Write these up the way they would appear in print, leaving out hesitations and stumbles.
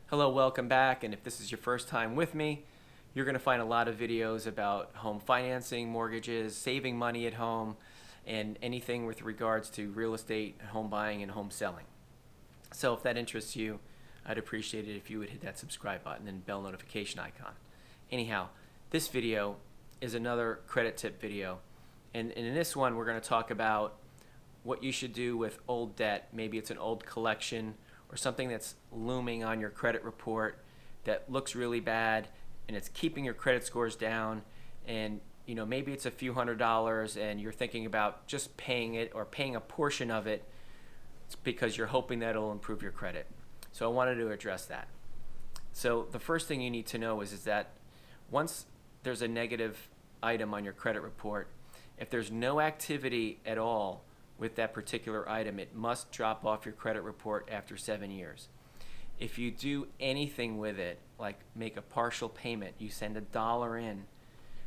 Hello, welcome back, and if this is your first time with me, you're going to find a lot of videos about home financing, mortgages, saving money at home, and anything with regards to real estate, home buying, and home selling. So if that interests you, I'd appreciate it if you would hit that subscribe button and bell notification icon. Anyhow, this video is another credit tip video, and in this one we're going to talk about what you should do with old debt. Maybe it's an old collection or something that's looming on your credit report that looks really bad and it's keeping your credit scores down, and maybe it's a few $100s and you're thinking about just paying it or paying a portion of it because you're hoping that it'll improve your credit. So I wanted to address that. So the first thing you need to know is that once there's a negative item on your credit report, if there's no activity at all with that particular item, it must drop off your credit report after 7 years. If you do anything with it, like make a partial payment, you send $1 in,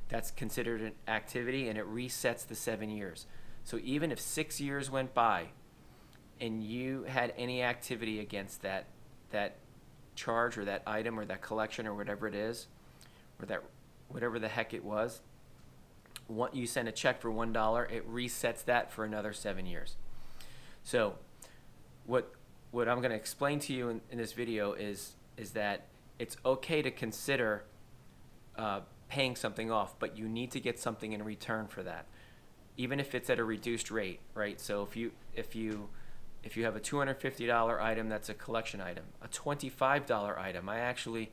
that's considered an activity and it resets the 7 years. So even if 6 years went by and you had any activity against that charge or that item or that collection or whatever it is, or that whatever the heck it was, you send a check for $1, it resets that for another 7 years. So what I'm going to explain to you in this video is that it's okay to consider paying something off, but you need to get something in return for that, even if it's at a reduced rate, right? So if you have a $250 item that's a collection item, a $25 item, I actually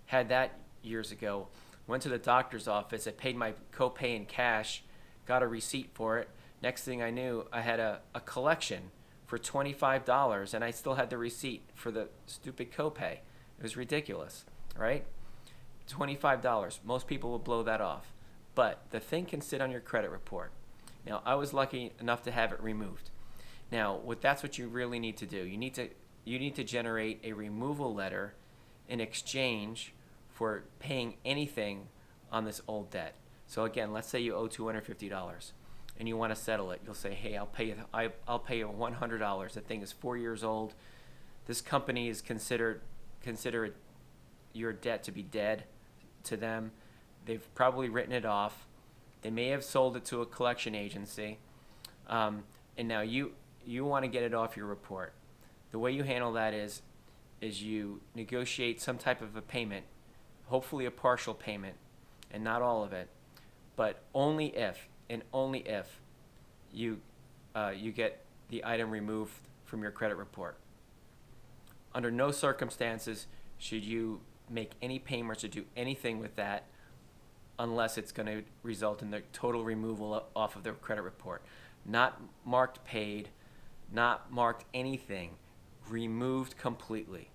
had that years ago. Went to the doctor's office, I paid my copay in cash, got a receipt for it. Next thing I knew, I had a collection for $25 and I still had the receipt for the stupid copay. It was ridiculous, right? $25. Most people will blow that off. But the thing can sit on your credit report. Now, I was lucky enough to have it removed. Now, that's what you really need to do. You need to generate a removal letter in exchange for paying anything on this old debt. So again, let's say you owe $250 and you want to settle it. You'll say, hey, I'll pay you $100. The thing is 4 years old. This company is consider your debt to be dead to them. They've probably written it off. They may have sold it to a collection agency, and now you want to get it off your report. The way you handle that is you negotiate some type of a payment, hopefully a partial payment and not all of it, but only if you get the item removed from your credit report. Under no circumstances should you make any payments or do anything with that unless it's going to result in the total removal off of their credit report. Not marked paid, not marked anything, removed completely.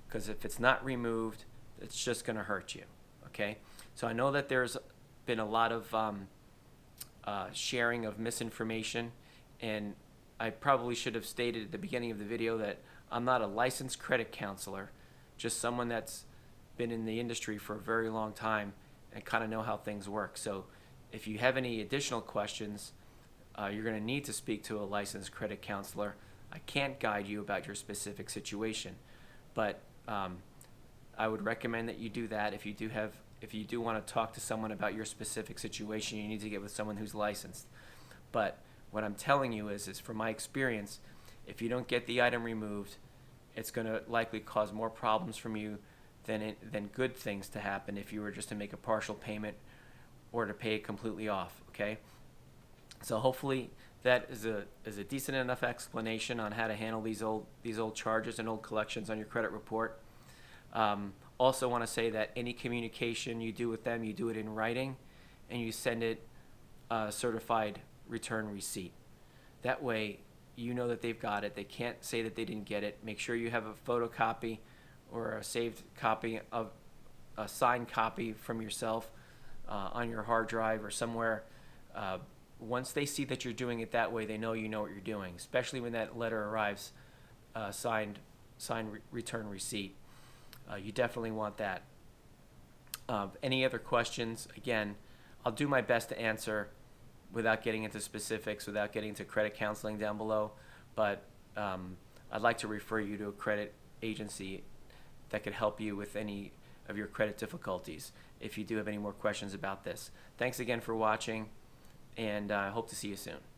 Because if it's not removed, it's just going to hurt you, okay? So I know that there's been a lot of sharing of misinformation, and I probably should have stated at the beginning of the video that I'm not a licensed credit counselor, just someone that's been in the industry for a very long time and kind of know how things work. So if you have any additional questions, you're going to need to speak to a licensed credit counselor. I can't guide you about your specific situation, but I would recommend that you do that. If you do want to talk to someone about your specific situation, you need to get with someone who's licensed. But what I'm telling you is from my experience, if you don't get the item removed, it's going to likely cause more problems from you than good things to happen if you were just to make a partial payment or to pay it completely off, okay? So hopefully that is a decent enough explanation on how to handle these old charges and old collections on your credit report. Also want to say that any communication you do with them, you do it in writing and you send it a certified return receipt. That way you know that they've got it. They can't say that they didn't get it. Make sure you have a photocopy or a saved copy of a signed copy from yourself on your hard drive or somewhere. Once they see that you're doing it that way, they know you know what you're doing, especially when that letter arrives signed return receipt. You definitely want that. Any other questions? Again, I'll do my best to answer without getting into specifics, without getting into credit counseling down below, but I'd like to refer you to a credit agency that could help you with any of your credit difficulties if you do have any more questions about this. Thanks again for watching, and I hope to see you soon.